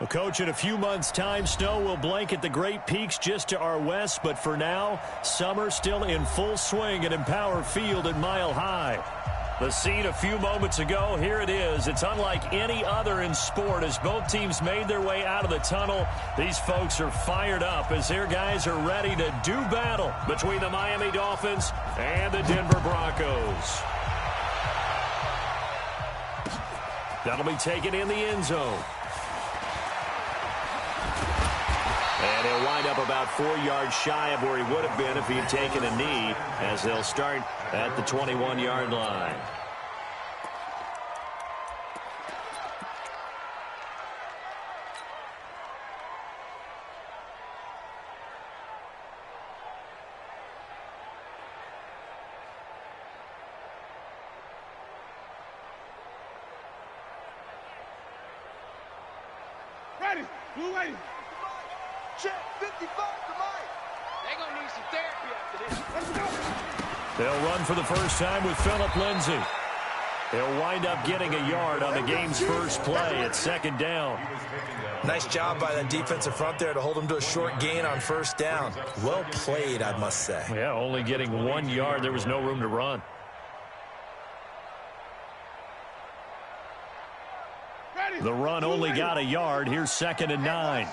Well, Coach, in a few months' time, snow will blanket the Great Peaks just to our west. But for now, summer still in full swing at Empower Field at Mile High. The scene a few moments ago, here it is. It's unlike any other in sport as both teams made their way out of the tunnel. These folks are fired up as their guys are ready to do battle between the Miami Dolphins and the Denver Broncos. That'll be taken in the end zone. And he'll wind up about 4 yards shy of where he would have been if he had taken a knee, as they'll start at the 21-yard line. Ready, blue ready. Check 55 to Mike. They're going to need some therapy after this. Let's go. They'll run for the first time with Phillip Lindsay. He'll wind up getting a yard on the game's first play at second down. Nice job by that defensive front there to hold him to a short gain on first down. Well played, I must say. Yeah, only getting 1 yard. There was no room to run. The run only got a yard. Here's 2nd and 9.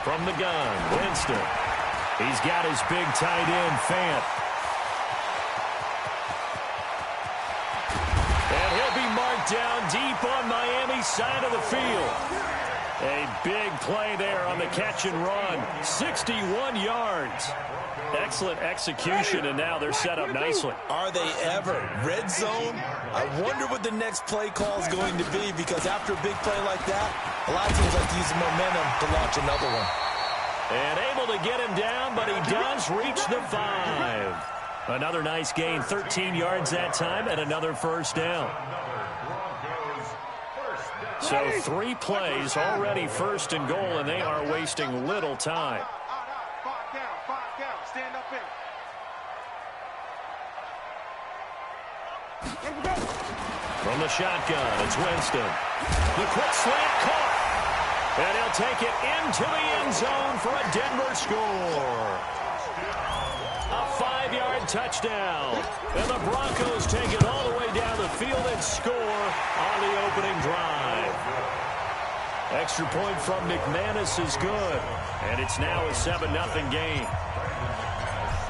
From the gun, Winston. He's got his big tight end, Fant. And he'll be marked down deep on Miami's side of the field. A big play there on the catch and run. 61 yards. Excellent execution, and now they're set up nicely. Are they ever? Red zone? I wonder what the next play call is going to be, because after a big play like that, a lot of teams like to use the momentum to launch another one. And able to get him down, but he does reach the 5. Another nice gain, 13 yards that time, and another first down. So 3 plays, already first and goal, and they are wasting little time. Stand up in. From the shotgun, it's Winston. The quick slant caught. And he'll take it into the end zone for a Denver score. A 5-yard touchdown. And the Broncos take it all the way down the field and score on the opening drive. Extra point from McManus is good. And it's now a 7-0 game.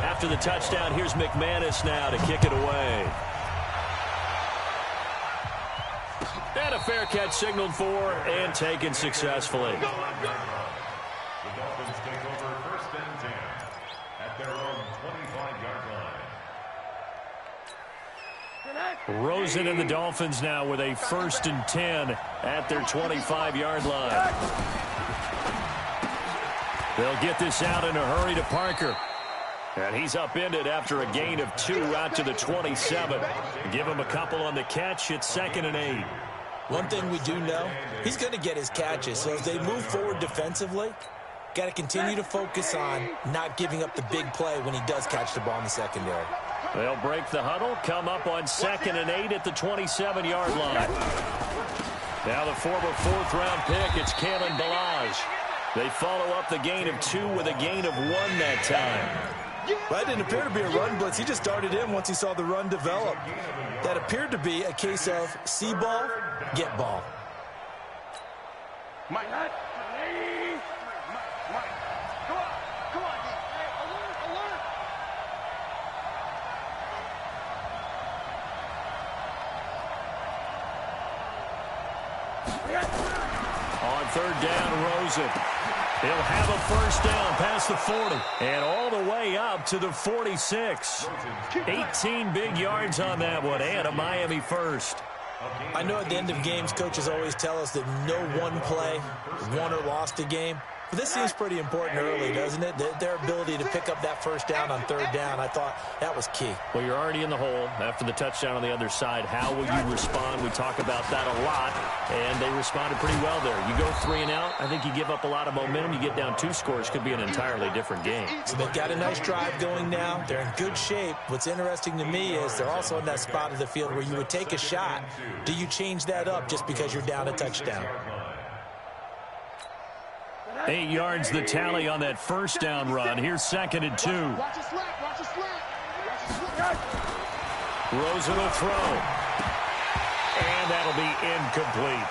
After the touchdown, here's McManus now to kick it away. And a fair catch signaled for and taken successfully. The Dolphins take over 1st and 10 at their own 25-yard line. Rosen and the Dolphins now with a 1st and 10 at their 25-yard line. They'll get this out in a hurry to Parker. And he's upended after a gain of 2 out to the 27. Give him a couple on the catch. It's 2nd and 8. One thing we do know, he's going to get his catches. So as they move forward defensively, got to continue to focus on not giving up the big play when he does catch the ball in the secondary. They'll break the huddle, come up on 2nd and 8 at the 27-yard line. Now the former 4th-round pick, it's Kalen Ballage. They follow up the gain of 2 with a gain of 1 that time. Well, that didn't appear to be a run blitz. He just darted in once he saw the run develop. That appeared to be a case of see ball, get ball. Mike. Come on. Hey, alert. On 3rd down, Rosen. He'll have a first down past the 40 and all the way up to the 46. 18 big yards on that one and a Miami first. I know at the end of games, coaches always tell us that no one play won or lost a game. But this seems pretty important early, doesn't it? Their ability to pick up that first down on third down, I thought that was key. Well, you're already in the hole after the touchdown on the other side. How will you respond? We talk about that a lot, and they responded pretty well there. You go 3 and out, I think you give up a lot of momentum. You get down 2 scores, could be an entirely different game. So they've got a nice drive going now. They're in good shape. What's interesting to me is they're also in that spot of the field where you would take a shot. Do you change that up just because you're down a touchdown? 8 yards the tally on that first down run. Here's 2nd and 2. Watch it slack, watch it slack. Watch it slack. Rosen will throw. And that'll be incomplete.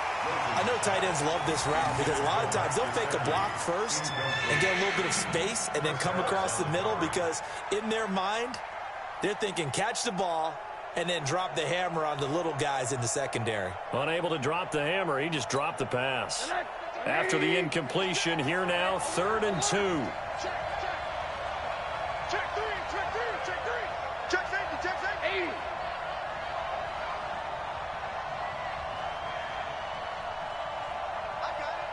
I know tight ends love this route because a lot of times they'll fake a block first and get a little bit of space and then come across the middle because in their mind, they're thinking catch the ball and then drop the hammer on the little guys in the secondary. Unable to drop the hammer, he just dropped the pass. After the incompletion, here now, 3rd and 2. Check 3, check 3, check 3. Check safety, check safety. 80. I got it.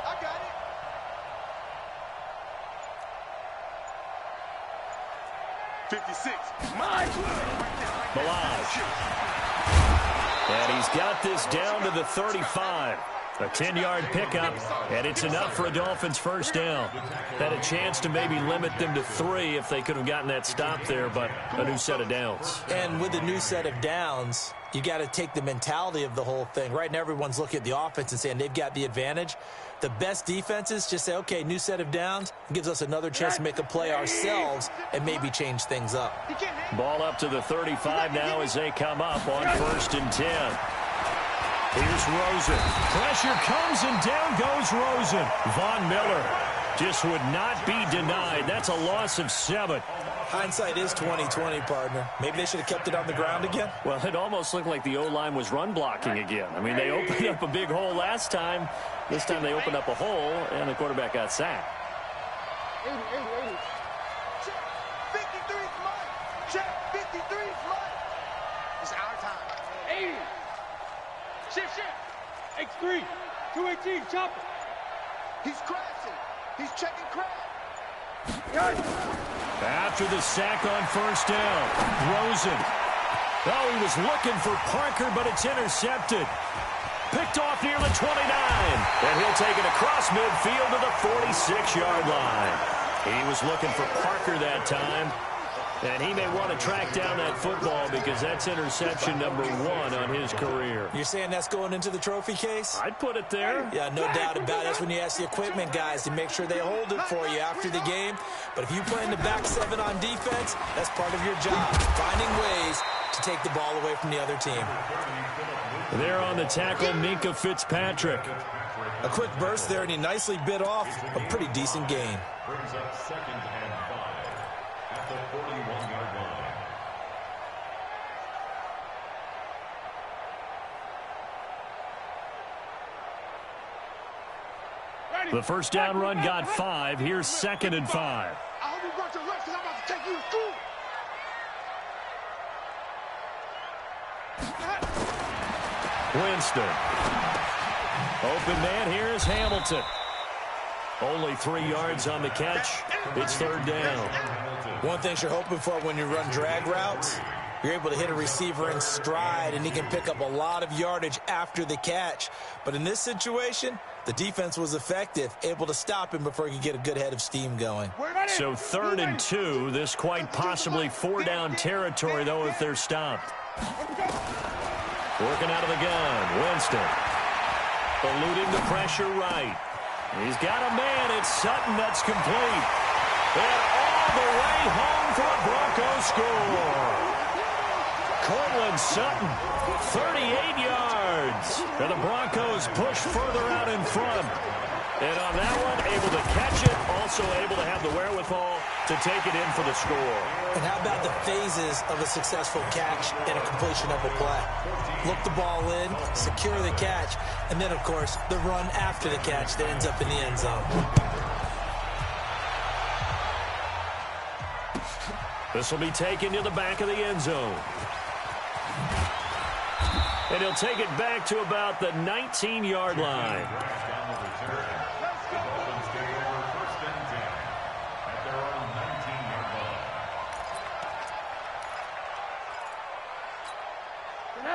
Balaj. And he's got this down to the 35. A 10-yard pickup, and it's enough for a Dolphins first down. Had a chance to maybe limit them to 3 if they could have gotten that stop there, but a new set of downs. And with a new set of downs, you got to take the mentality of the whole thing. Right now, everyone's looking at the offense and saying they've got the advantage. The best defenses just say, okay, new set of downs, gives us another chance to make a play ourselves and maybe change things up. Ball up to the 35 now as they come up on 1st and 10. Here's Rosen. Pressure comes and down goes Rosen. Von Miller just would not be denied. That's a loss of 7. Hindsight is 20/20, partner. Maybe they should have kept it on the ground again. Well, it almost looked like the O-line was run blocking again. I mean, they opened up a big hole last time. This time they opened up a hole, and the quarterback got sacked. 80. Check 53 is mine. Check 53 is mine. It's our time. 80. Shift. X3. 218, chopper. He's crashing. He's checking crash. After the sack on first down, Rosen. Oh, he was looking for Parker, but it's intercepted. Picked off near the 29. And he'll take it across midfield to the 46-yard line. He was looking for Parker that time. And he may want to track down that football because that's interception number 1 on his career. You're saying that's going into the trophy case? I'd put it there. Yeah, no doubt about it. That's when you ask the equipment guys to make sure they hold it for you after the game. But if you play in the back 7 on defense, that's part of your job, finding ways to take the ball away from the other team. There on the tackle, Minka Fitzpatrick. A quick burst there, and he nicely bit off a pretty decent gain. Brings up 2nd and 5 at the 41-yard line. The first down run got 5. Here's 2nd and 5. I hope you brought your lunch because I'm about to take you to school. Winston. Open man, here's Hamilton. Only 3 yards on the catch. It's 3rd down. One thing you're hoping for when you run drag routes, you're able to hit a receiver in stride, and he can pick up a lot of yardage after the catch. But in this situation, the defense was effective, able to stop him before he could get a good head of steam going. So 3rd and 2, this quite possibly 4-down territory, though, if they're stopped. Working out of the gun, Winston. Eluding the pressure right. He's got a man. It's Sutton that's complete. And all the way home for a Broncos score. Cortland Sutton, 38 yards. And the Broncos push further out in front. And on that one, able to catch it, also able to have the wherewithal to take it in for the score. And how about the phases of a successful catch and a completion of a play? Look the ball in, secure the catch, and then, of course, the run after the catch that ends up in the end zone. This will be taken to the back of the end zone. And he'll take it back to about the 19-yard line.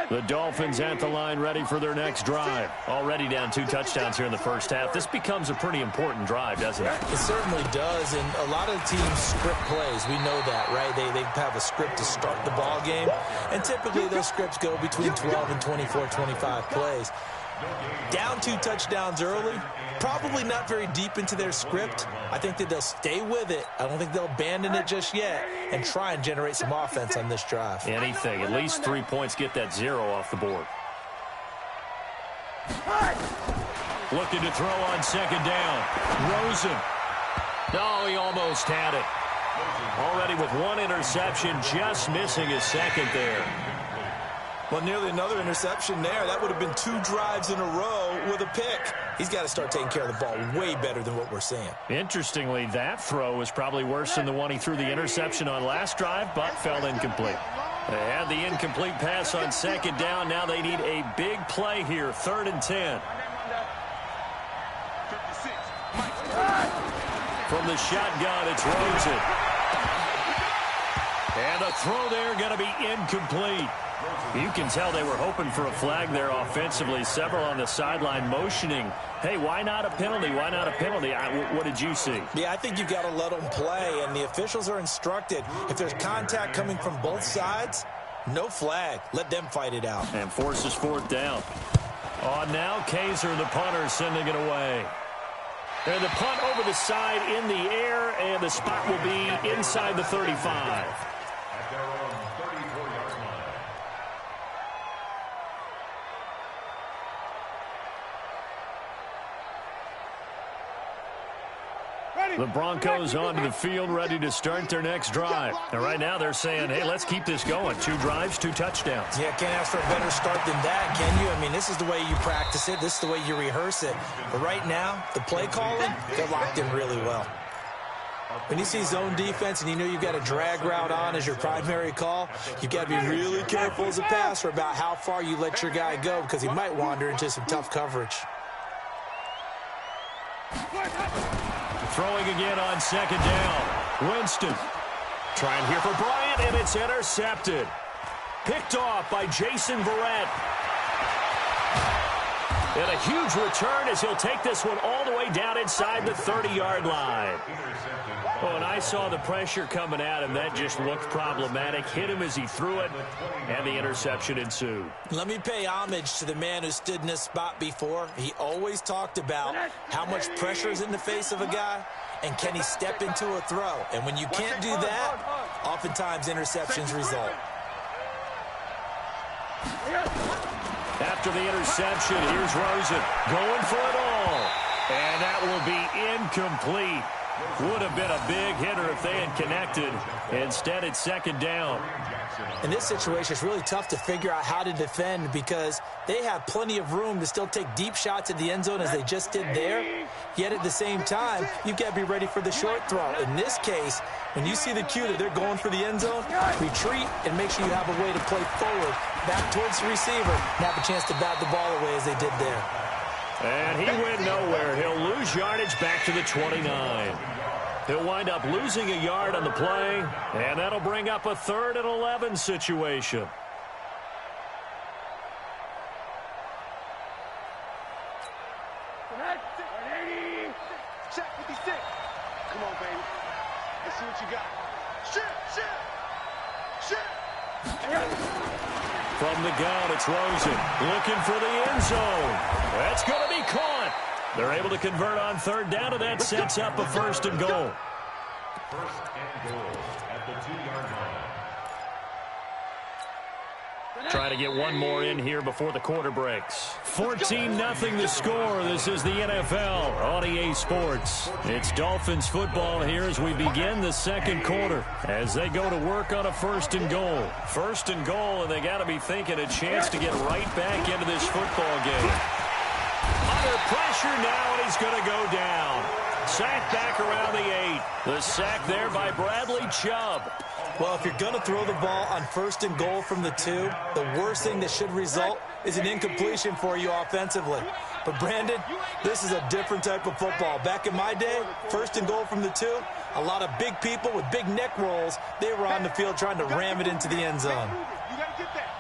The Dolphins at the line, ready for their next drive. Already down 2 touchdowns here in the first half. This becomes a pretty important drive, doesn't it? It certainly does, and a lot of teams script plays. We know that, right? They have a script to start the ball game, and typically those scripts go between 12 and 24, 25 plays. Down 2 touchdowns early, probably not very deep into their script. I think that they'll stay with it. I don't think they'll abandon it just yet and try and generate some offense on this drive. Anything. At least 3 points, get that 0 off the board. Looking to throw on second down. Rosen. Oh, he almost had it. Already with 1 interception, just missing his second there. Well, nearly another interception there. That would have been 2 drives in a row with a pick. He's got to start taking care of the ball way better than what we're seeing. Interestingly, that throw was probably worse than the one he threw the interception on last drive, but fell incomplete. They had the incomplete pass on second down. Now they need a big play here, 3rd and 10. From the shotgun, it's Rosen. And a throw there going to be incomplete. You can tell they were hoping for a flag there offensively. Several on the sideline motioning, hey, why not a penalty? Why not a penalty? What did you see? Yeah, I think you've got to let them play, and the officials are instructed. If there's contact coming from both sides, no flag. Let them fight it out. And forces 4th down. On now, Kaiser, the punter, sending it away. And the punt over the side in the air, and the spot will be inside the 35. The Broncos onto the field, ready to start their next drive. And right now they're saying, hey, let's keep this going. 2 drives, 2 touchdowns. Yeah, can't ask for a better start than that, can you? I mean, this is the way you practice it. This is the way you rehearse it. But right now, the play calling, they're locked in really well. When you see zone defense and you know you've got a drag route on as your primary call, you've got to be really careful as a passer about how far you let your guy go because he might wander into some tough coverage. Throwing again on second down. Winston trying here for Bryant, and it's intercepted. Picked off by Jason Verrett. And a huge return as he'll take this one all the way down inside the 30-yard line. Oh, and I saw the pressure coming at him. That just looked problematic. Hit him as he threw it, and the interception ensued. Let me pay homage to the man who stood in this spot before. He always talked about how much pressure is in the face of a guy, and can he step into a throw. And when you can't do that, oftentimes interceptions result. After the interception, here's Rosen going for it all. And that will be incomplete. Would have been a big hitter if they had connected. Instead, it's second down. In this situation, it's really tough to figure out how to defend because they have plenty of room to still take deep shots at the end zone as they just did there. Yet at the same time, you've got to be ready for the short throw. In this case, when you see the cue that they're going for the end zone, retreat and make sure you have a way to play forward, back towards the receiver, and have a chance to bat the ball away as they did there. And he went nowhere. He'll lose yardage back to the 29. He'll wind up losing a yard on the play, and that'll bring up a 3rd and 11 situation. Check 56. Come on, baby. Let's see what you got. Shit. From the gun, it's Rosen looking for the end zone. That's going to be caught. They're able to convert on 3rd down, and that sets up a 1st and goal. 1st and goal at the 2-yard line. Trying to get one more in here before the quarter breaks. 14-0 the score. This is the NFL on EA Sports. It's Dolphins football here as we begin the second quarter. As they go to work on a 1st and goal. 1st and goal, and they got to be thinking a chance to get right back into this football game. Under pressure now, and he's going to go down. Sacked back around the 8. The sack there by Bradley Chubb. Well, if you're going to throw the ball on 1st and goal from the 2, the worst thing that should result is an incompletion for you offensively. But, Brandon, this is a different type of football. Back in my day, 1st and goal from the 2, a lot of big people with big neck rolls, they were on the field trying to ram it into the end zone. You got to get that.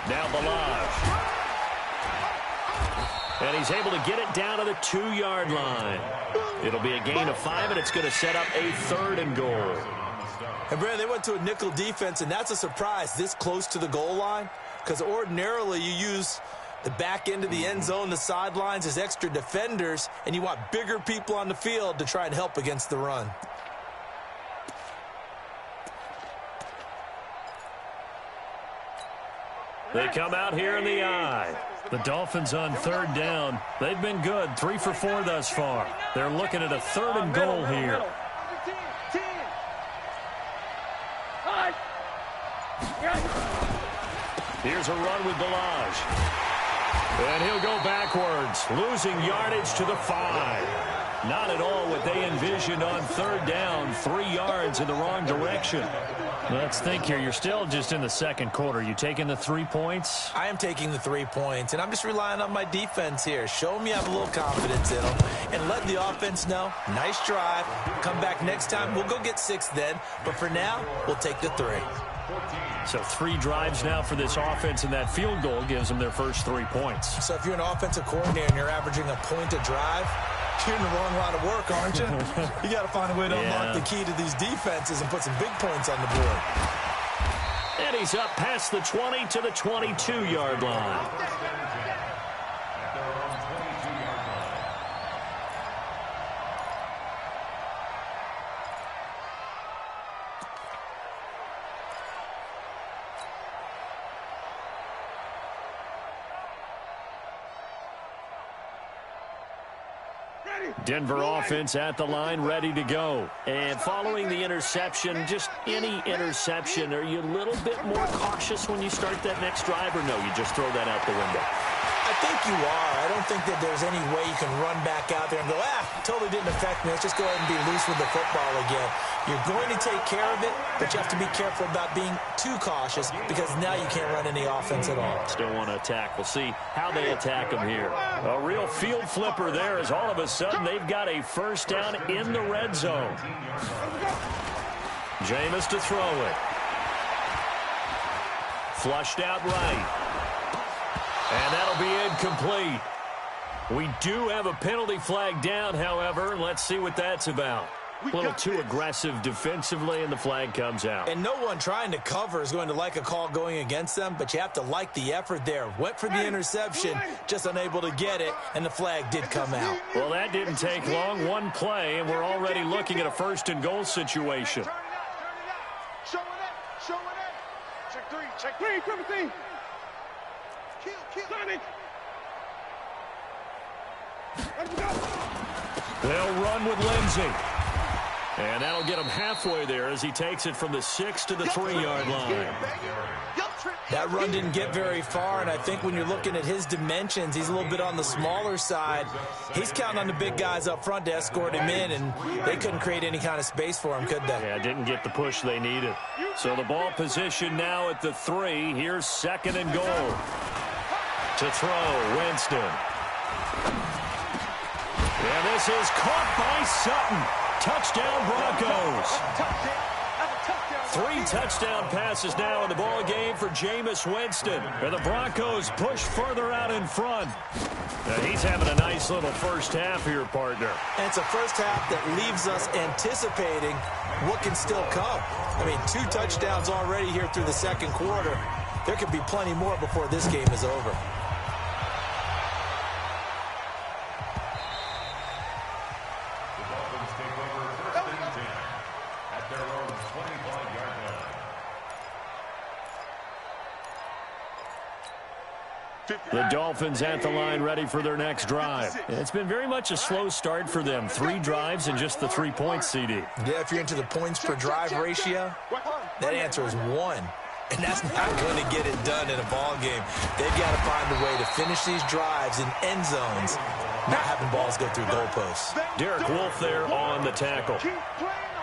Now Balaj. And he's able to get it down to the 2-yard line. It'll be a gain of 5, and it's going to set up a 3rd and goal. And, Brad, they went to a nickel defense, and that's a surprise this close to the goal line, because ordinarily you use the back end of the end zone, the sidelines as extra defenders, and you want bigger people on the field to try and help against the run. They come out here in the eye. The Dolphins on 3rd down. They've been good, 3 for 4 thus far. They're looking at a 3rd and goal here. Here's a run with Balaj. And he'll go backwards, losing yardage to the 5. Not at all what they envisioned on 3rd down, 3 yards in the wrong direction. Let's think here. You're still just in the 2nd quarter. You taking the 3 points? I am taking the 3 points, and I'm just relying on my defense here. Show me I have a little confidence in them, and let the offense know, nice drive. Come back next time. We'll go get 6 then, but for now, we'll take the 3. So 3 drives now for this offense, and that field goal gives them their first 3 points. So if you're an offensive coordinator and you're averaging a point a drive, you're in the wrong line of work, aren't you? You got to find a way to unlock the key to these defenses and put some big points on the board. And he's up past the 20 to the 22-yard line. Denver offense at the line, ready to go. And following the interception, just any interception, are you a little bit more cautious when you start that next drive, or no, you just throw that out the window? I think you are. I don't think that there's any way you can run back out there and go, totally didn't affect me. Let's just go ahead and be loose with the football again. You're going to take care of it, but you have to be careful about being too cautious because now you can't run any offense at all. Still want to attack. We'll see how they attack them here. A real field flipper there as all of a sudden they've got a 1st down in the red zone. Jameis to throw it. Flushed out right. And that'll be incomplete. We do have a penalty flag down, however. Let's see what that's about. A little too aggressive defensively, and the flag comes out. And no one trying to cover is going to like a call going against them, but you have to like the effort there. Went for the interception, just unable to get it, and the flag did come out. Well, that didn't take long. 1 play, and we're already looking at a 1st and goal situation. Show it. Check 3, triple team. Kill. They'll run with Lindsey. And that'll get him halfway there as he takes it from the 6 to the 3-yard line. That run didn't get very far, and I think when you're looking at his dimensions, he's a little bit on the smaller side. He's counting on the big guys up front to escort him in, and they couldn't create any kind of space for him, could they? Yeah, didn't get the push they needed. So the ball position now at the 3. Here's 2nd and goal. To throw, Winston. And this is caught by Sutton. Touchdown, Broncos. 3 touchdown passes now in the ball game for Jameis Winston. And the Broncos push further out in front. Now he's having a nice little first half here, partner. And it's a first half that leaves us anticipating what can still come. I mean, 2 touchdowns already here through the 2nd quarter. There could be plenty more before this game is over. The Dolphins at the line, ready for their next drive. It's been very much a slow start for them. 3 drives and just the 3 points, CD. Yeah, if you're into the points per drive ratio, that answer is 1. And that's not going to get it done in a ball game. They've got to find a way to finish these drives in end zones, not having balls go through goalposts. Derek Wolfe there on the tackle.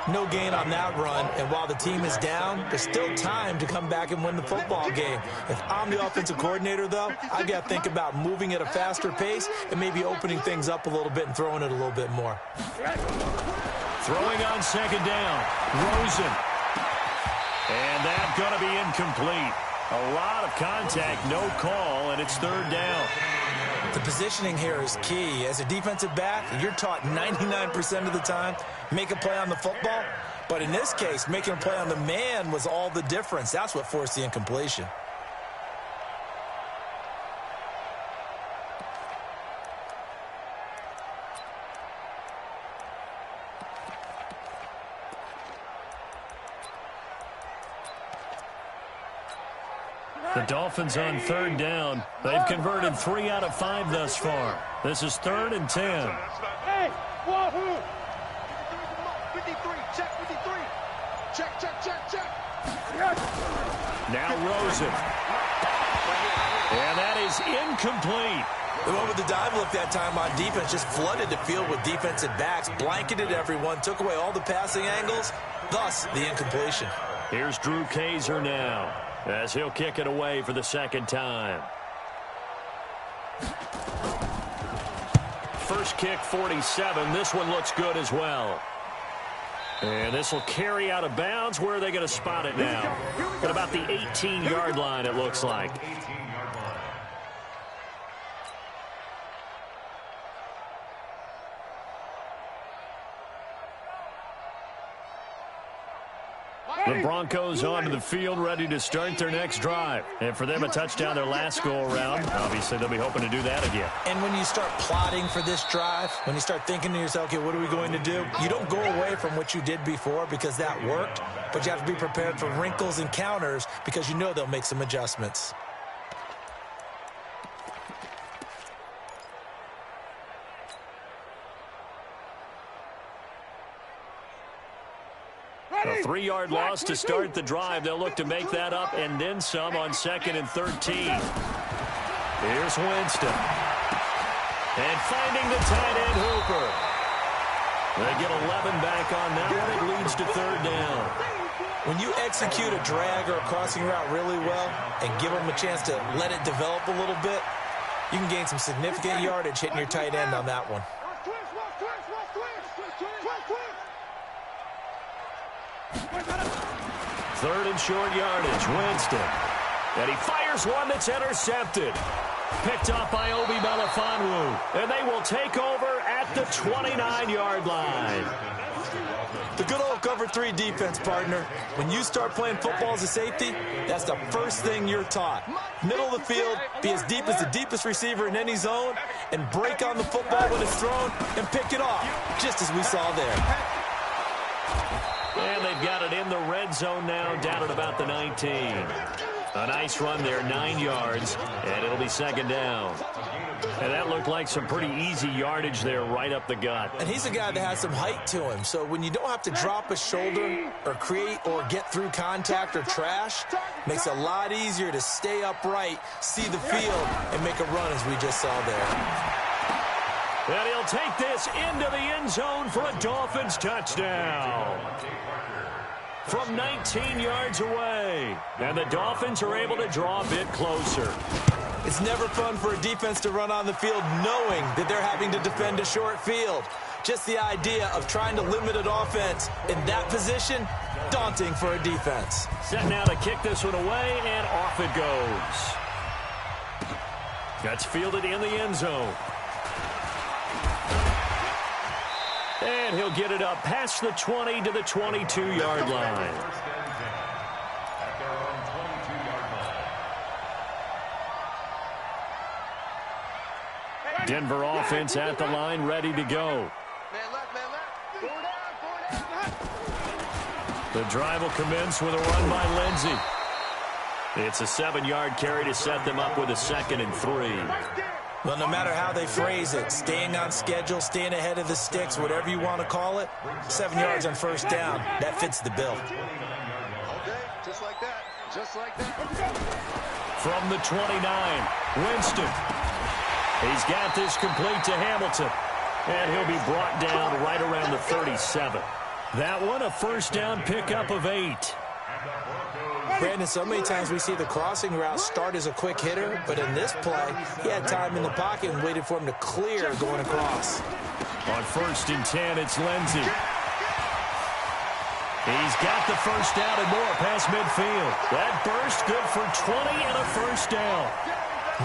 No gain on that run, and while the team is down, there's still time to come back and win the football game. If I'm the offensive coordinator, though, I've got to think about moving at a faster pace and maybe opening things up a little bit and throwing it a little bit more. Throwing on 2nd down, Rosen. And that's going to be incomplete. A lot of contact, no call, and it's third down. The positioning here is key. As a defensive back, you're taught 99% of the time, make a play on the football. But in this case, making a play on the man was all the difference. That's what forced the incompletion. The Dolphins on third down. They've converted 3 out of 5 thus far. This is 3rd and 10. Hey, wahoo! 53, check 53. Check. Now Rosen. And that is incomplete. The one with the dive look that time on defense just flooded the field with defensive backs, blanketed everyone, took away all the passing angles, thus the incompletion. Here's Drew Kaiser now, as he'll kick it away for the second time. First kick, 47. This one looks good as well. And this will carry out of bounds. Where are they going to spot it now? At about the 18-yard line, it looks like. The Broncos onto the field, ready to start their next drive. And for them, a touchdown their last go-around. Obviously, they'll be hoping to do that again. And when you start plotting for this drive, when you start thinking to yourself, okay, what are we going to do? You don't go away from what you did before because that worked, but you have to be prepared for wrinkles and counters because you know they'll make some adjustments. A 3-yard loss to start the drive. They'll look to make that up and then some on 2nd and 13. Here's Winston. And finding the tight end, Hooper. They get 11 back on that one. It leads to 3rd down. When you execute a drag or a crossing route really well and give them a chance to let it develop a little bit, you can gain some significant yardage hitting your tight end on that one. Third and short yardage, Winston. And he fires one that's intercepted. Picked up by Obi Melifonwu. And they will take over at the 29-yard line. The good old cover 3 defense, partner. When you start playing football as a safety, that's the first thing you're taught. Middle of the field, be as deep as the deepest receiver in any zone, and break on the football when it's thrown and pick it off, just as we saw there. And they've got it in the red zone now, down at about the 19. A nice run there, 9 yards, and it'll be 2nd down. And that looked like some pretty easy yardage there right up the gut. And he's a guy that has some height to him, so when you don't have to drop a shoulder or create or get through contact or trash, makes it a lot easier to stay upright, see the field, and make a run as we just saw there. And he'll take this into the end zone for a Dolphins touchdown. From 19 yards away. And the Dolphins are able to draw a bit closer. It's never fun for a defense to run on the field knowing that they're having to defend a short field. Just the idea of trying to limit an offense in that position, daunting for a defense. Set now to kick this one away, and off it goes. That's fielded in the end zone. And he'll get it up past the 20 to the 22-yard line. Denver offense at the line, ready to go. The drive will commence with a run by Lindsey. It's a 7-yard carry to set them up with a 2nd and 3. Well, no matter how they phrase it, staying on schedule, staying ahead of the sticks, whatever you want to call it, 7 yards on 1st down, that fits the bill. Okay, just like that. Just like that. From the 29, Winston. He's got this complete to Hamilton. And he'll be brought down right around the 37. That one, a 1st down pickup of 8. Brandon, so many times we see the crossing route start as a quick hitter, but in this play, he had time in the pocket and waited for him to clear going across. On 1st and 10, it's Lindsey. He's got the first down and more past midfield. That burst good for 20 and a first down.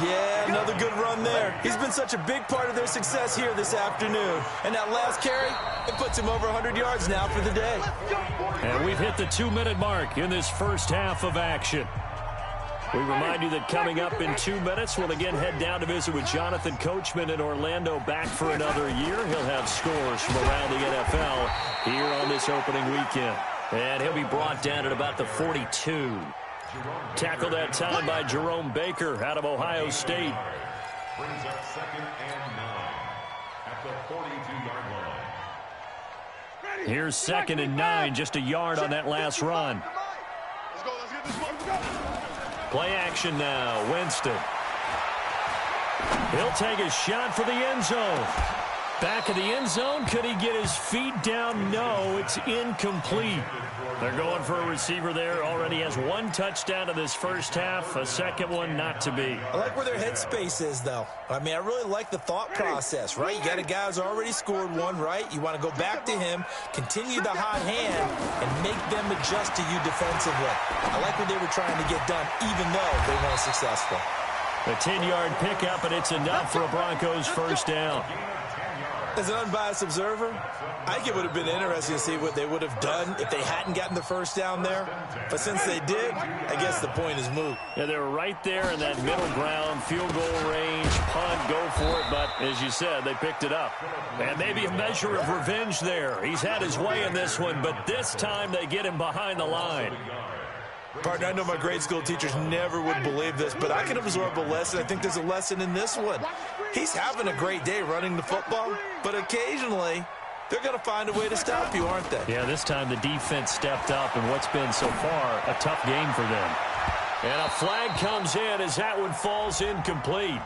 Yeah, another good run there. He's been such a big part of their success here this afternoon. And that last carry, it puts him over 100 yards now for the day. And we've hit the 2-minute mark in this first half of action. We remind you that coming up in 2 minutes, we'll again head down to visit with Jonathan Coachman in Orlando, back for another year. He'll have scores from around the NFL here on this opening weekend. And he'll be brought down at about the 42. Tackled that time by Jerome Baker out of Ohio State. Brings up 2nd and 9 at the 42-yard line. Here's 2nd and 9, just a yard on that last run. Let's go. Let's get this one. Let's go. Play action now. Winston. He'll take a shot for the end zone. Back of the end zone. Could he get his feet down? No, it's incomplete. They're going for a receiver there. Already has 1 touchdown in this first half. A second one not to be. I like where their headspace is, though. I mean, I really like the thought process, right? You got a guy who's already scored 1, right? You want to go back to him, continue the hot hand, and make them adjust to you defensively. I like what they were trying to get done, even though they weren't successful. A 10-yard pickup, and it's enough for a Broncos first down. As an unbiased observer, I think it would have been interesting to see what they would have done if they hadn't gotten the first down there. But since they did, I guess the point is moot. Yeah, they were right there in that middle ground, field goal range, punt, go for it. But as you said, they picked it up. And maybe a measure of revenge there. He's had his way in this one, but this time they get him behind the line. Partner, I know my grade school teachers never would believe this, but I can absorb a lesson. I think there's a lesson in this one. He's having a great day running the football, but occasionally they're going to find a way to stop you, aren't they? Yeah, this time the defense stepped up in what's been so far a tough game for them. And a flag comes in as that one falls incomplete.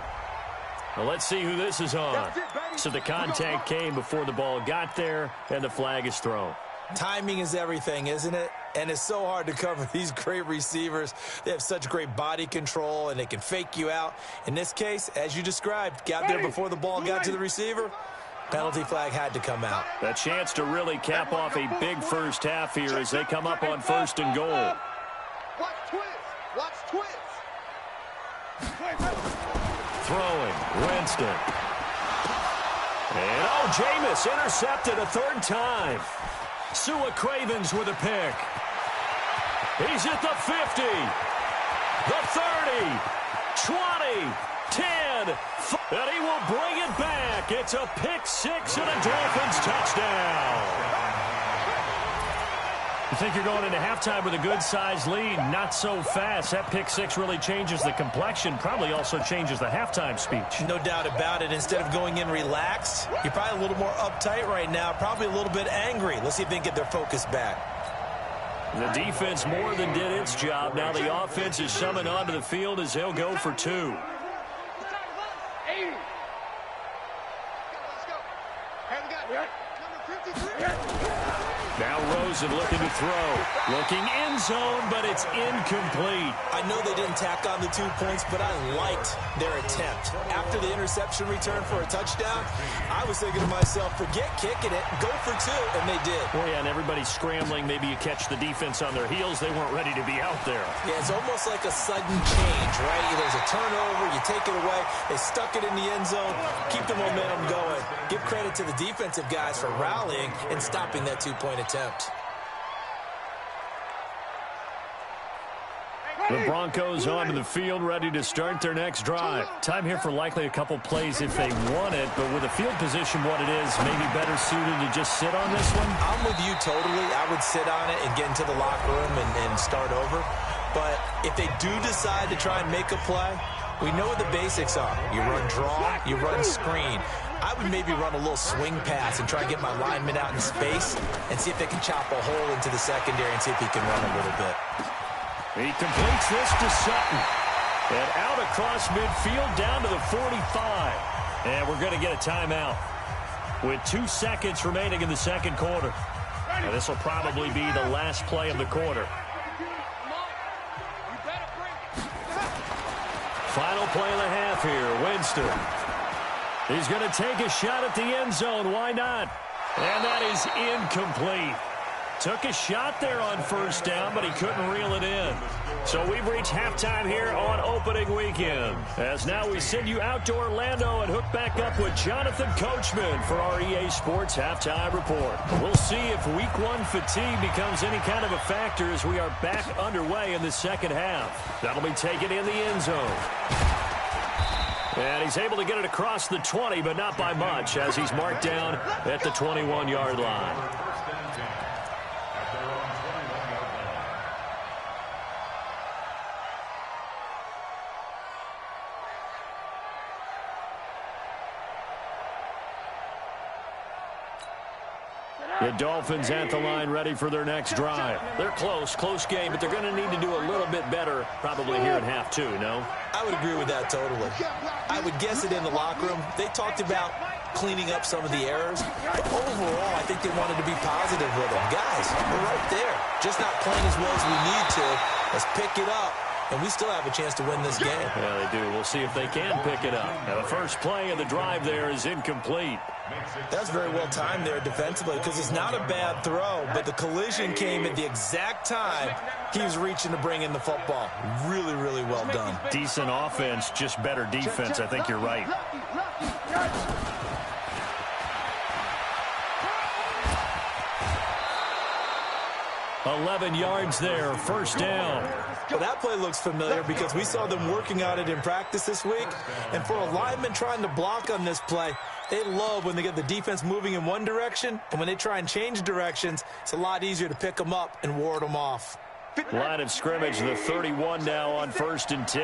Well, let's see who this is on. So the contact came before the ball got there, and the flag is thrown. Timing is everything, isn't it? And it's so hard to cover these great receivers. They have such great body control, and they can fake you out. In this case, as you described, got there before the ball got to the receiver. Penalty flag had to come out. A chance to really cap off a big first half here as they come up on 1st and goal. Watch twins. Watch twins. Throwing, Winston. And Jameis intercepted a 3rd time. Sua Cravens with a pick. He's at the 50, the 30, 20, 10, and he will bring it back. It's a pick 6 and a Dolphins touchdown. You think you're going into halftime with a good-sized lead? Not so fast. That pick 6 really changes the complexion, probably also changes the halftime speech. No doubt about it. Instead of going in relaxed, you're probably a little more uptight right now, probably a little bit angry. Let's see if they can get their focus back. The defense more than did its job. Now the offense is summoned onto the field as they'll go for 2. Now Rosen looking to throw. Looking end zone, but it's incomplete. I know they didn't tack on the 2 points, but I liked their attempt. After the interception return for a touchdown, I was thinking to myself, forget kicking it, go for 2, and they did. Well, yeah, and everybody's scrambling. Maybe you catch the defense on their heels. They weren't ready to be out there. Yeah, it's almost like a sudden change, right? There's a turnover, you take it away, they stuck it in the end zone, keep the momentum going. Give credit to the defensive guys for rallying and stopping that 2-point attempt. The Broncos onto the field, ready to start their next drive. Time here for likely a couple plays if they want it, but with the field position what it is, maybe better suited to just sit on this one? I'm with you totally. I would sit on it and get into the locker room and start over. But if they do decide to try and make a play, we know what the basics are. You run draw, you run screen. I would maybe run a little swing pass and try and get my lineman out in space and see if they can chop a hole into the secondary and see if he can run a little bit. He completes this to Sutton. And out across midfield down to the 45. And we're going to get a timeout with 2 seconds remaining in the second quarter. And this will probably be the last play of the quarter. Final play of the half here. Winston. He's going to take a shot at the end zone. Why not? And that is incomplete. Took a shot there on first down, but he couldn't reel it in. So we've reached halftime here on opening weekend. As now we send you out to Orlando and hook back up with Jonathan Coachman for our EA Sports Halftime Report. We'll see if Week 1 fatigue becomes any kind of a factor as we are back underway in the second half. That'll be taken in the end zone. And he's able to get it across the 20, but not by much, as he's marked down at the 21-yard line. The Dolphins at the line ready for their next drive. They're close game, but they're going to need to do a little bit better probably here in half two, no? I would agree with that totally. I would guess it in the locker room. They talked about cleaning up some of the errors, but overall, I think they wanted to be positive with them. Guys, we're right there. Just not playing as well as we need to. Let's pick it up. And we still have a chance to win this game. Yeah, they do. We'll see if they can pick it up. Now, the first play of the drive there is incomplete. That's very well timed there defensively because it's not a bad throw, but the collision came at the exact time he was reaching to bring in the football. Really, really well done. Decent offense, just better defense. I think you're right. 11 yards there, first down. Well, that play looks familiar because we saw them working on it in practice this week. And for a lineman trying to block on this play, they love when they get the defense moving in one direction. And when they try and change directions, it's a lot easier to pick them up and ward them off. Line of scrimmage, the 31 now on 1st and 10.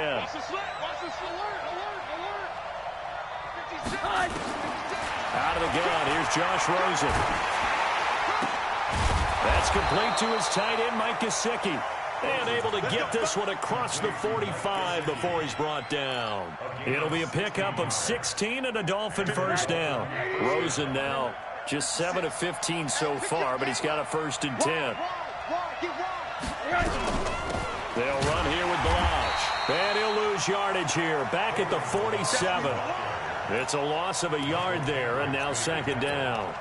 Out of the gun, here's Josh Rosen. That's complete to his tight end, Mike Gesicki. And able to get this one across the 45 before he's brought down. It'll be a pickup of 16 and a Dolphin first down. Rosen now just 7 of 15 so far, but he's got a 1st and 10. They'll run here with Balaj. And he'll lose yardage here, back at the 47. It's a loss of a yard there, and now 2nd down.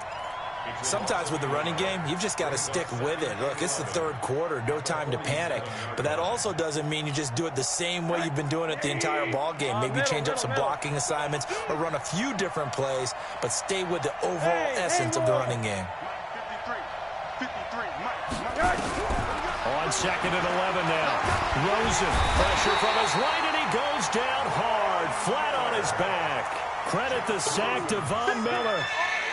Sometimes with the running game, you've just got to stick with it. Look, it's the 3rd quarter, no time to panic. But that also doesn't mean you just do it the same way you've been doing it the entire ball game. Maybe change up some blocking assignments or run a few different plays, but stay with the overall essence of the running game. On 2nd and 11 now. Rosen, pressure from his right, and he goes down hard, flat on his back. Credit the sack to Von Miller.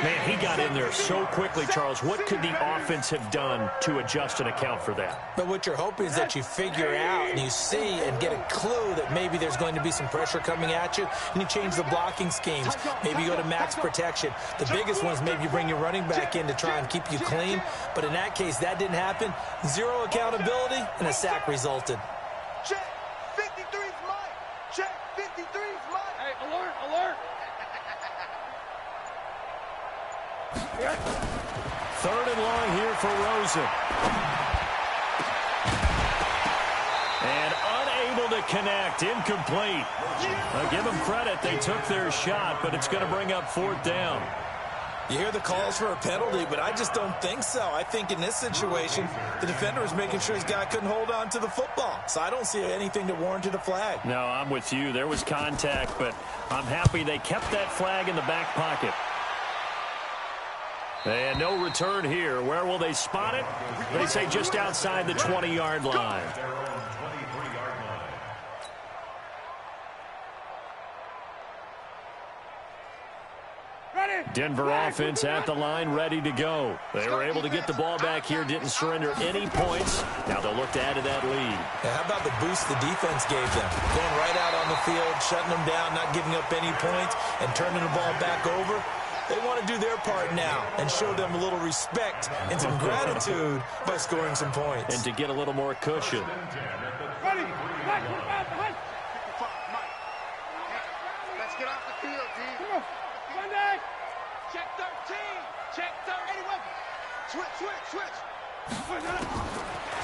Man, he got in there so quickly, Charles. What could the offense have done to adjust and account for that? But what you're hoping is that you figure out and you see and get a clue that maybe there's going to be some pressure coming at you, and you change the blocking schemes. Maybe you go to max protection. The biggest one is maybe you bring your running back in to try and keep you clean. But in that case, that didn't happen. 0 accountability, and a sack resulted. Check. 53's mine. Check. 53's mine. Hey, alert, alert. 3rd and long here for Rosen. And unable to connect, incomplete. Now give them credit, they took their shot, but it's going to bring up 4th down. You hear the calls for a penalty, but I just don't think so. I think in this situation, the defender is making sure his guy couldn't hold on to the football. So I don't see anything that warranted a flag. No, I'm with you. There was contact, but I'm happy they kept that flag in the back pocket. And no return here. Where will they spot it? They say just outside the 20-yard line. Denver offense at the line, ready to go. They were able to get the ball back here, didn't surrender any points. Now they'll look to add to that lead. Yeah, how about the boost the defense gave them? Going right out on the field, shutting them down, not giving up any points, and turning the ball back over. They want to do their part now and show them a little respect and some gratitude by scoring some points. And to get a little more cushion. Ready. Mike, what about behind? 55, Mike. Let's get off the field, D. Come on. Monday. Check 13. Check 30. Switch.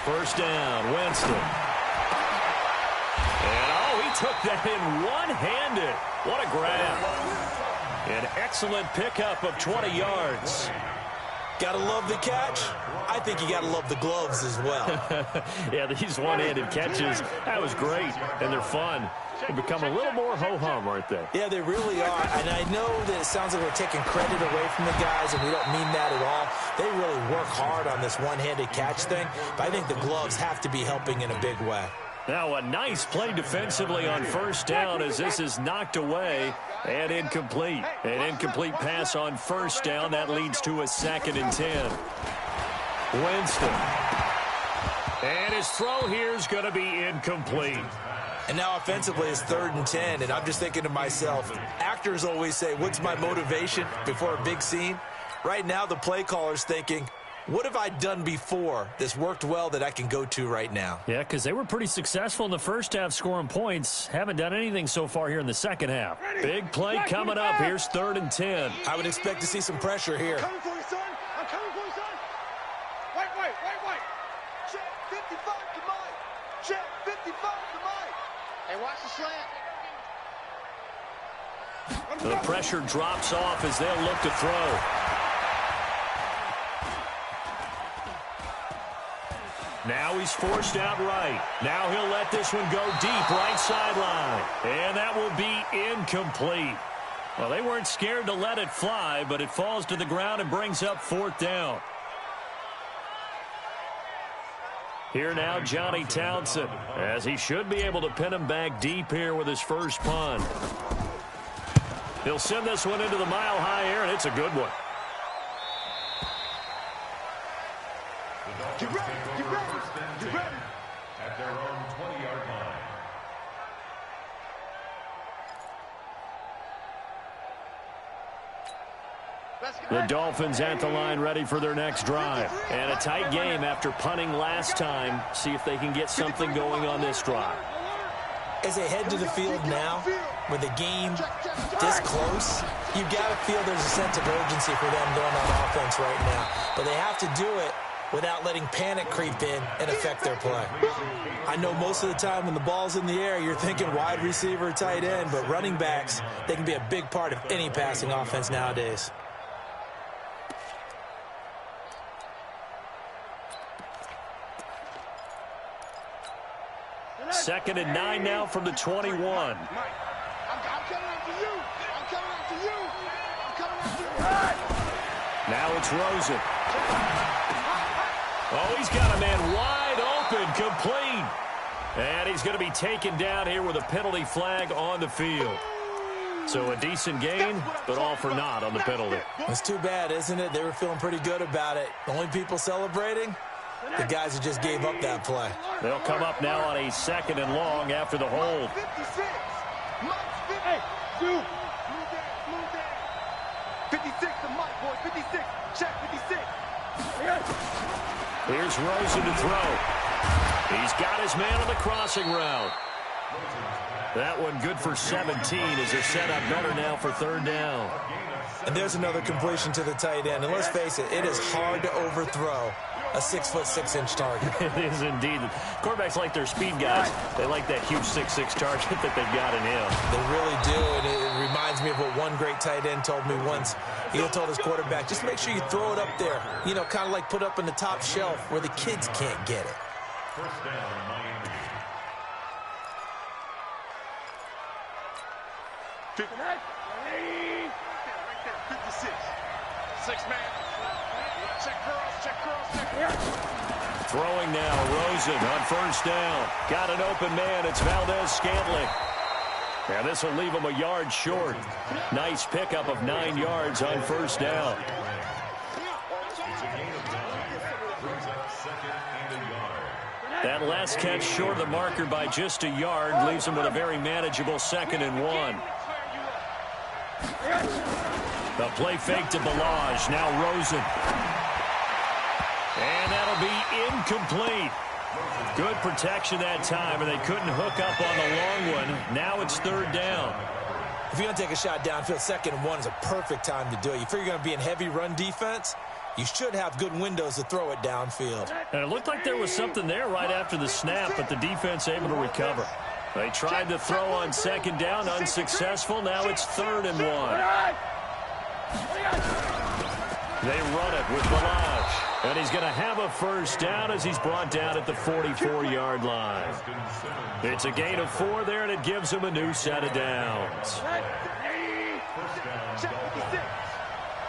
First down, Winston. And, he took that in one-handed. What a grab. An excellent pickup of 20 yards. Gotta love the catch. I think you gotta love the gloves as well. Yeah, these one-handed catches, that was great, and they're fun. They become a little more ho-hum, aren't they? Yeah, they really are. And I know that it sounds like we're taking credit away from the guys, and we don't mean that at all. They really work hard on this one-handed catch thing, but I think the gloves have to be helping in a big way. Now a nice play defensively on first down as this is knocked away and incomplete. An incomplete pass on first down. That leads to a 2nd and 10. Winston. And his throw here is going to be incomplete. And now offensively it's 3rd and 10, and I'm just thinking to myself, actors always say, what's my motivation before a big scene? Right now the play caller's thinking, what have I done before that's worked well that I can go to right now? Yeah, because they were pretty successful in the first half scoring points. Haven't done anything so far here in the second half. Big play coming up. Here's 3rd and 10. I would expect to see some pressure here. I'm coming for you, son. I'm coming for you, son. Wait. Check 55 to Mike. Check 55 to Mike. Hey, watch the slant. The pressure drops off as they'll look to throw. Now he's forced out right. Now he'll let this one go deep right sideline. And that will be incomplete. Well, they weren't scared to let it fly, but it falls to the ground and brings up 4th down. Here now, Johnny Townsend, as he should be able to pin him back deep here with his first punt. He'll send this one into the mile-high air, and it's a good one. Get ready. At their own 20-yard line. The Dolphins at the line ready for their next drive. And a tight game after punting last time. See if they can get something going on this drive. As they head to the field now, with the game this close, you've got to feel there's a sense of urgency for them going on offense right now. But they have to do it without letting panic creep in and affect their play. I know most of the time when the ball's in the air, you're thinking wide receiver, tight end, but running backs, they can be a big part of any passing offense nowadays. Second and 9 now from the 21. I'm coming after you. Now it's Rosen. Oh, he's got a man wide open, complete. And he's going to be taken down here with a penalty flag on the field. So a decent gain, but all for naught on the penalty. It's too bad, isn't it? They were feeling pretty good about it. The only people celebrating, the guys who just gave up that play. They'll come up now on a 2nd and long after the hold. 56. Hey, dude. Move that. 56 to Mike, boy. 56. Check 56. Here's Rosen to throw. He's got his man on the crossing route. That one good for 17 as they're set up better now for 3rd down. And there's another completion to the tight end. And let's face it, it is hard to overthrow a 6'6" target. It is indeed. Quarterbacks like their speed guys. They like that huge 6'6" target that they've got in him. They really do, and it reminds me of what one great tight end told me once. He told his quarterback, just make sure you throw it up there, you know, kind of like put up on the top shelf where the kids can't get it. First down, Miami. 59. 56. 6-man. Check girls. Throwing now, Rosen on first down. Got an open man. It's Valdez-Scantling. And this will leave him a yard short. Nice pickup of 9 yards on first down. That last catch short of the marker by just a yard leaves him with a very manageable 2nd and 1. The play fake to Balaj. Now Rosen. And that'll be incomplete. Good protection that time, and they couldn't hook up on the long one. Now it's 3rd down. If you're going to take a shot downfield, 2nd and 1 is a perfect time to do it. You figure you're going to be in heavy run defense, you should have good windows to throw it downfield. And it looked like there was something there right after the snap, but the defense able to recover. They tried to throw on 2nd down, unsuccessful. Now it's 3rd and 1. They run it with Balazs. And he's going to have a first down as he's brought down at the 44-yard line. It's a gain of 4 there, and it gives him a new set of downs.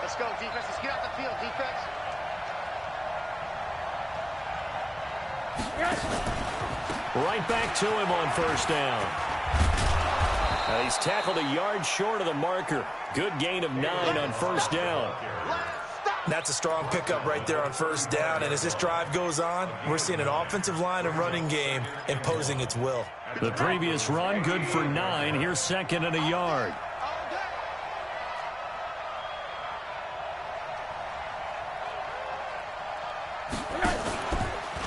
Let's go, defense. Let's get out the field, defense. Right back to him on first down. He's tackled a yard short of the marker. Good gain of 9 on first down. That's a strong pickup right there on first down. And as this drive goes on, we're seeing an offensive line and running game imposing its will. The previous run, good for 9. Here's second and a yard.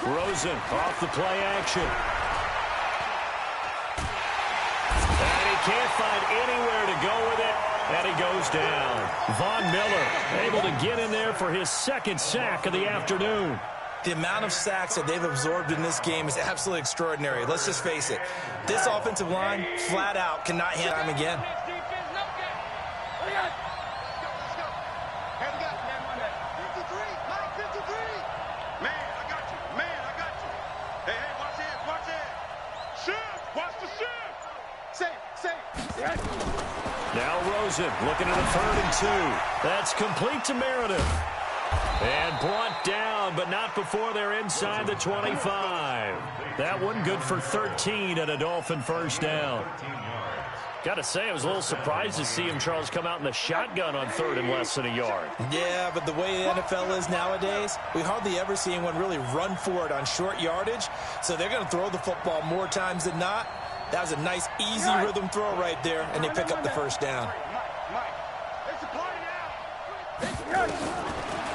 Rosen off the play action. And he can't find anywhere to go with it. And he goes down. Von Miller able to get in there for his second sack of the afternoon. The amount of sacks that they've absorbed in this game is absolutely extraordinary. Let's just face it. This offensive line, flat out, cannot handle time again. Now Rosen looking at a 3rd and 2. That's complete to Meredith. And brought down, but not before they're inside the 25. That one good for 13 and a Dolphin first down. Got to say, I was a little surprised to see him, Charles, come out in the shotgun on 3rd and less than a yard. Yeah, but the way the NFL is nowadays, we hardly ever see anyone really run for it on short yardage. So they're going to throw the football more times than not. That was a nice, easy rhythm throw right there, and they pick up the first down.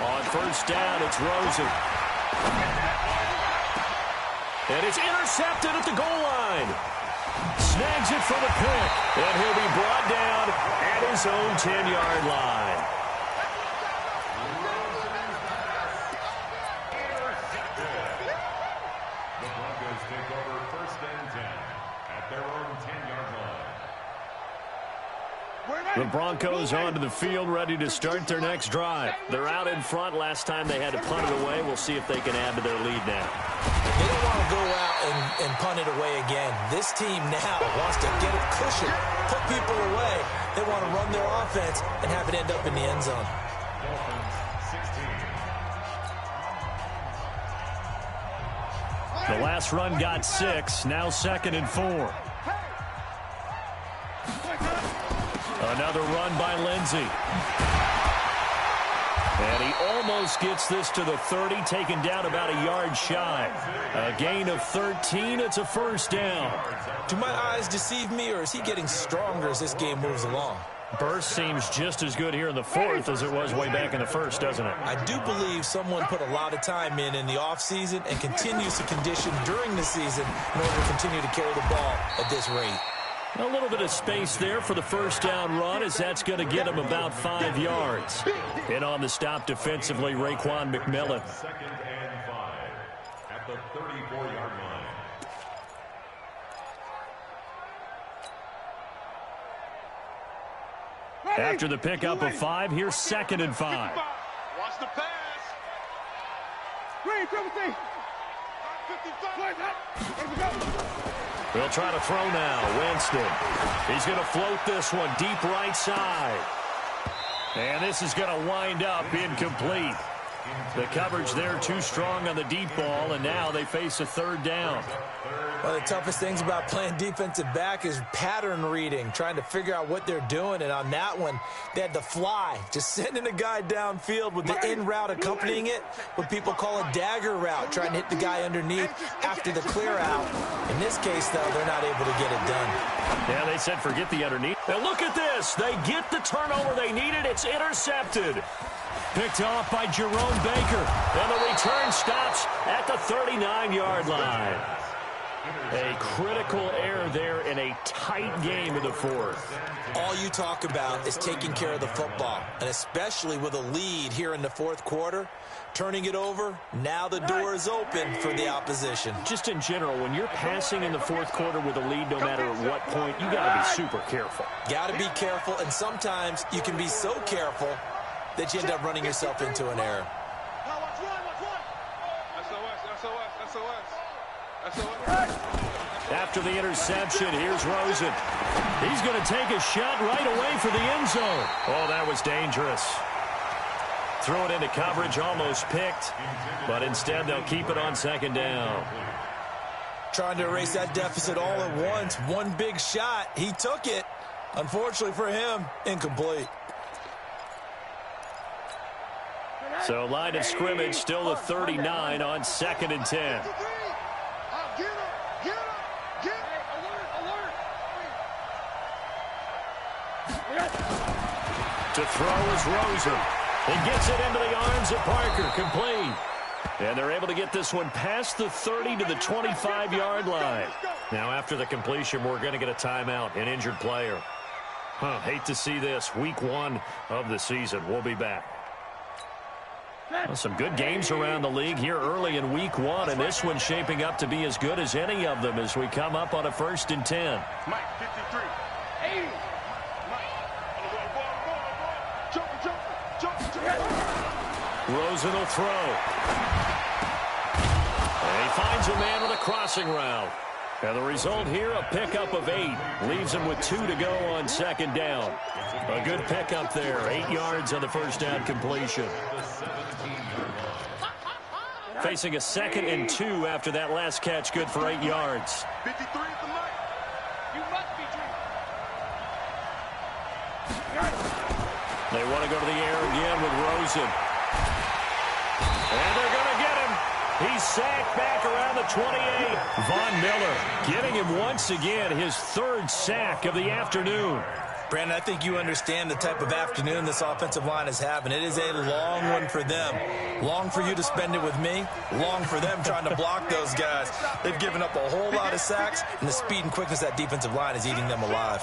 On first down, it's Rosen. And it's intercepted at the goal line. Snags it for the pick, and he'll be brought down at his own 10-yard line. The Broncos take over 1st and 10 at their own 10-yard line. The Broncos onto the field, ready to start their next drive. They're out in front. Last time they had to punt it away. We'll see if they can add to their lead now. They don't want to go out and punt it away again. This team now wants to get a cushion, put people away. They want to run their offense and have it end up in the end zone. The last run got 6. Now 2nd and 4. Another run by Lindsey. And he almost gets this to the 30, taken down about a yard shy. A gain of 13. It's a first down. Do my eyes deceive me, or is he getting stronger as this game moves along? Burst seems just as good here in the 4th as it was way back in the 1st, doesn't it? I do believe someone put a lot of time in the offseason and continues to condition during the season in order to continue to carry the ball at this rate. A little bit of space there for the first down run, as that's going to get him about 5 yards. In on the stop defensively, Raekwon McMillan. 2nd and 5 at the 34-yard line. After the pickup of 5, here's 2nd and 5. Watch the pass. We'll try to throw now. Winston. He's going to float this one deep right side. And this is going to wind up incomplete. The coverage there too strong on the deep ball, and now they face a 3rd down. One of the toughest things about playing defensive back is pattern reading, trying to figure out what they're doing. And on that one, they had the fly, just sending a guy downfield with the in route accompanying it, what people call a dagger route, trying to hit the guy underneath after the clear out. In this case, though, they're not able to get it done. Yeah, they said forget the underneath. Now look at this. They get the turnover they needed. It's intercepted. Picked off by Jerome Baker. And the return stops at the 39-yard line. A critical error there in a tight game in the 4th. All you talk about is taking care of the football, and especially with a lead here in the 4th quarter, turning it over, now the door is open for the opposition. Just in general, when you're passing in the 4th quarter with a lead, no matter at what point, you got to be super careful. Got to be careful, and sometimes you can be so careful that you end up running yourself into an error. After the interception, here's Rosen. He's going to take a shot right away for the end zone. Oh, that was dangerous. Threw it into coverage, almost picked, but instead they'll keep it on second down. Trying to erase that deficit all at once. One big shot. He took it. Unfortunately for him, incomplete. So line of scrimmage still the 39 on 2nd and 10. To throw is Rosen. He gets it into the arms of Parker, complete. And they're able to get this one past the 30 to the 25-yard line. Now after the completion, we're going to get a timeout, an injured player. Hate to see this. Week 1 of the season. We'll be back. Well, some good games around the league here early in Week 1, and this one's shaping up to be as good as any of them as we come up on a 1st and 10. Mike, 53. 80. Rosen will throw. And he finds a man with a crossing route. And the result here, a pickup of 8. Leaves him with 2 to go on 2nd down. A good pickup there. 8 yards on the first down completion. Facing a 2nd and 2 after that last catch, good for 8 yards. 53 at the mic. You must be They want to go to the air again with Rosen. And they're going to get him. He's sacked back around the 28. Von Miller getting him once again, his 3rd sack of the afternoon. Brandon, I think you understand the type of afternoon this offensive line is having. It is a long one for them. Long for you to spend it with me. Long for them trying to block those guys. They've given up a whole lot of sacks, and the speed and quickness of that defensive line is eating them alive.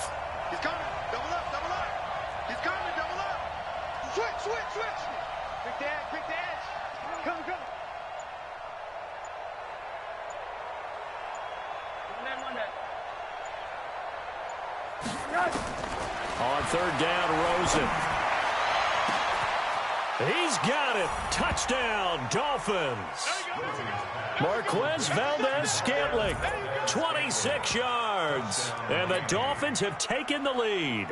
He's coming. Double up, double up. He's coming, double up. Switch. Quick dash. Come. On 3rd down, Rosen. He's got it. Touchdown, Dolphins. Marquez Valdez-Scantling, 26 yards. And the Dolphins have taken the lead.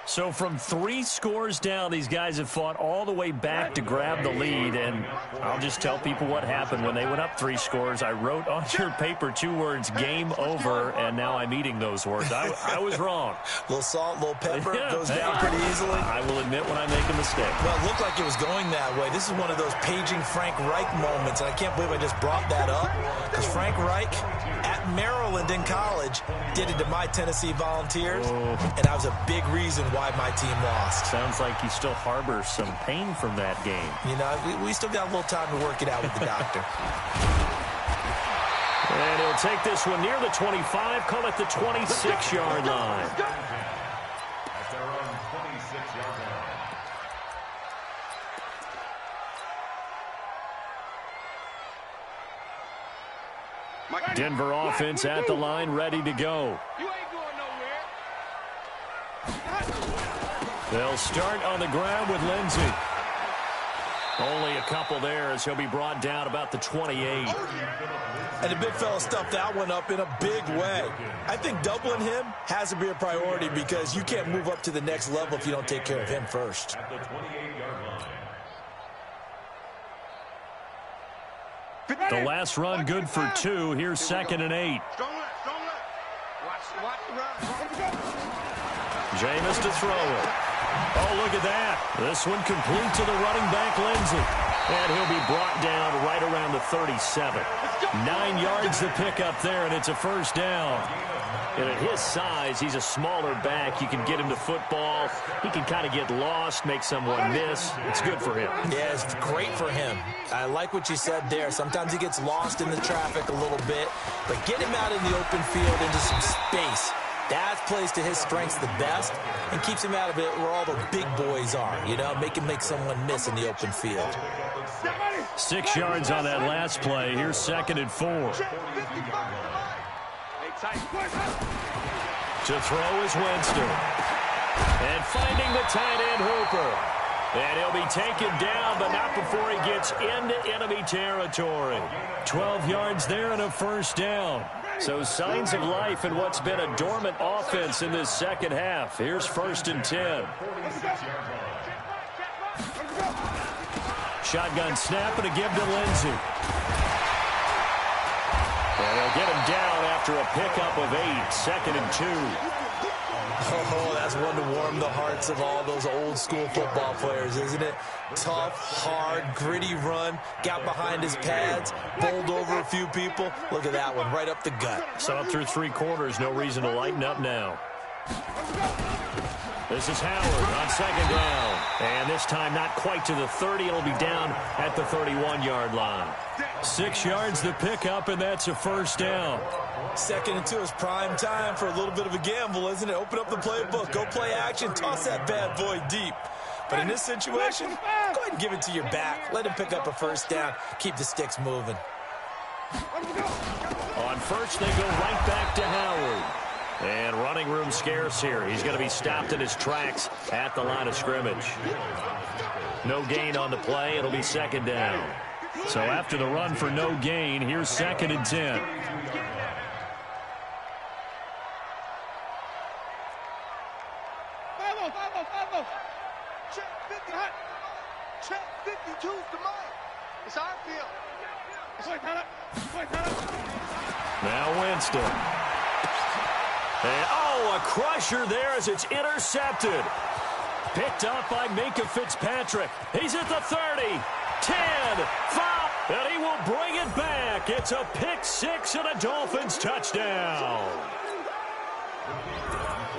So from 3 scores down, these guys have fought all the way back to grab the lead. And I'll just tell people what happened when they went up 3 scores. I wrote on your paper 2 words, game over, and now I'm eating those words. I was wrong. A little salt, a little pepper, goes down pretty easily. I will admit when I make a mistake. Well, it looked like it was going that way. This is one of those paging Frank Reich moments, and I can't believe I just brought that up, because Frank Reich at Maryland in college did it to my Tennessee Volunteers, and I was a big reason why my team lost. Sounds like you still harbor some pain from that game. You know, we still got a little time to work it out with the doctor. And he'll take this one near the 25, call it the 26-yard line. At their own 26-yard line. Denver offense at the line, ready to go. You ain't going nowhere. They'll start on the ground with Lindsey. Only a couple there as he'll be brought down about the 28. And the big fella stuffed that one up in a big way. I think doubling him has to be a priority because you can't move up to the next level if you don't take care of him first. At the 28-yard line. The last run good for 2. Here's 2nd and 8. Strong left. Watch the run. Jameis to throw it. Oh, look at that. This one complete to the running back, Lindsey. And he'll be brought down right around the 37. 9 yards to pick up there, and it's a first down. And at his size, he's a smaller back. You can get him to football. He can kind of get lost, make someone miss. It's good for him. Yeah, it's great for him. I like what you said there. Sometimes he gets lost in the traffic a little bit, but get him out in the open field into some space. That plays to his strengths the best and keeps him out of it where all the big boys are, you know, make him make someone miss in the open field. 6 yards on that last play. Here's 2nd and 4. To throw is Winston. And finding the tight end, Hooper. And he'll be taken down, but not before he gets into enemy territory. 12 yards there and a first down. So signs of life in what's been a dormant offense in this second half. Here's 1st and 10. Shotgun snap and a give to Lindsey. And they'll get him down after a pickup of 8, 2nd and 2. Oh, that's one to warm the hearts of all those old school football players, isn't it? Tough, hard, gritty run, got behind his pads, bowled over a few people. Look at that one, right up the gut. So up through 3 quarters, no reason to lighten up now. This is Howard on 2nd down. And this time not quite to the 30. It'll be down at the 31-yard line. 6 yards the pickup, and that's a first down. 2nd and 2 is prime time for a little bit of a gamble, isn't it? Open up the playbook, go play action, toss that bad boy deep. But in this situation, go ahead and give it to your back. Let him pick up a first down. Keep the sticks moving. On first, they go right back to Howard. And running room scarce here. He's going to be stopped in his tracks at the line of scrimmage. No gain on the play. It'll be 2nd down. So after the run for no gain, here's 2nd and 10. Check 52's the mic. It's our field. Now Winston. And, oh, a crusher there as it's intercepted. Picked up by Minkah Fitzpatrick. He's at the 30, 10, 5, and he will bring it back. It's a pick 6 and a Dolphins touchdown.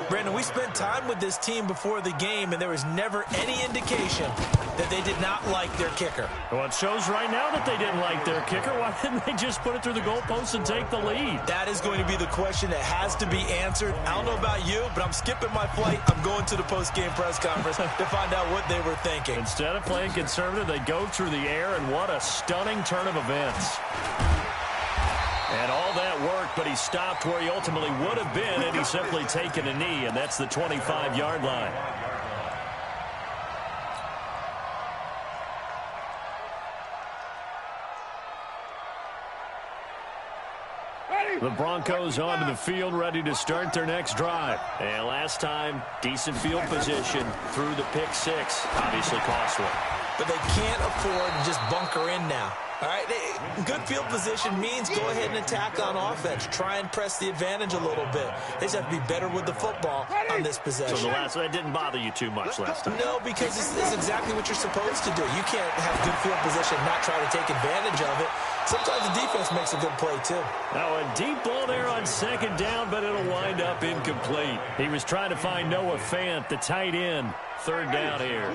Brandon, we spent time with this team before the game, and there was never any indication that they did not like their kicker. Well, it shows right now that they didn't like their kicker. Why didn't they just put it through the goalpost and take the lead? That is going to be the question that has to be answered. I don't know about you, but I'm skipping my flight. I'm going to the post-game press conference to find out what they were thinking. Instead of playing conservative, they go through the air, and what a stunning turn of events. And all that worked, but he stopped where he ultimately would have been, and he's simply taken a knee, and that's the 25-yard line. The Broncos onto the field, ready to start their next drive. And last time, decent field position through the pick 6. Obviously costly. But they can't afford to just bunker in now. All right, good field position means go ahead and attack on offense. Try and press the advantage a little bit. They just have to be better with the football on this possession. So that didn't bother you too much last time? No, because it's exactly what you're supposed to do. You can't have good field position and not try to take advantage of it. Sometimes the defense makes a good play, too. Now, a deep ball there on 2nd down, but it'll wind up incomplete. He was trying to find Noah Fant, the tight end. 3rd down here.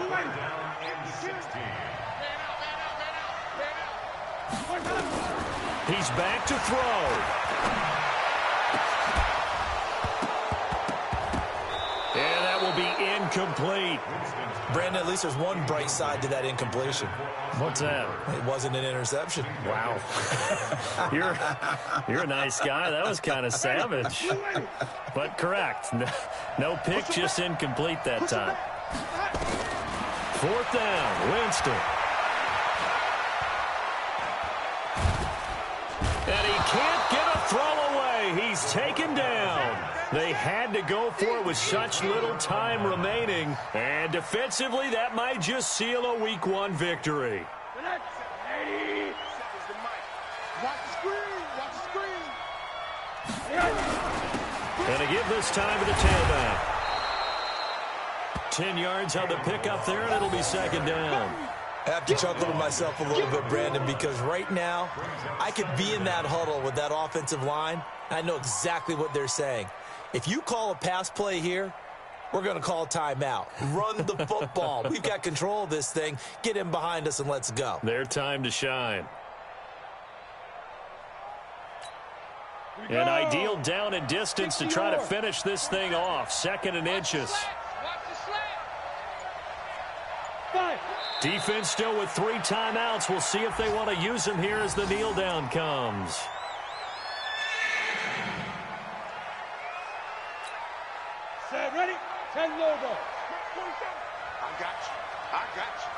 He's back to throw. And that will be incomplete. Brandon, at least there's one bright side to that incompletion. What's that? It wasn't an interception. Wow. You're a nice guy. That was kind of savage. But correct. No pick, just incomplete that time. 4th down, Winston. And he can't get a throw away. He's taken down. They had to go for it with such little time remaining. And defensively, that might just seal a Week 1 victory. And a give this time to the tailback. 10 yards on the pickup there, and it'll be 2nd down. I have to chuckle to myself a little bit, Brandon, because right now I could be in that huddle with that offensive line. I know exactly what they're saying. If you call a pass play here, we're going to call timeout. Run the football. We've got control of this thing. Get him behind us and let's go. Their time to shine. An ideal down and distance to try to finish this thing off. 2nd and inches. Defense still with 3 timeouts. We'll see if they want to use them here as the kneel down comes. Set, ready? 10 logo. I got you. I got you.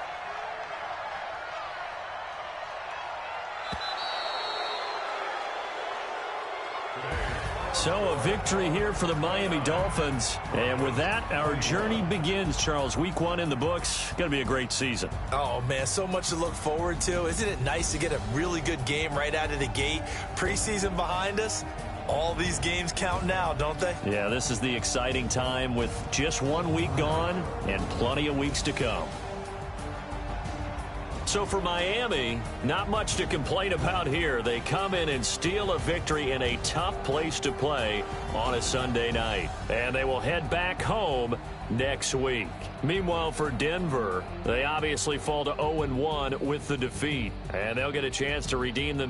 So a victory here for the Miami Dolphins. And with that, our journey begins, Charles. Week 1 in the books. Going to be a great season. Oh, man, so much to look forward to. Isn't it nice to get a really good game right out of the gate? Preseason behind us. All these games count now, don't they? Yeah, this is the exciting time with just 1 week gone and plenty of weeks to come. So for Miami, not much to complain about here. They come in and steal a victory in a tough place to play on a Sunday night. And they will head back home next week. Meanwhile, for Denver, they obviously fall to 0-1 with the defeat. And they'll get a chance to redeem themselves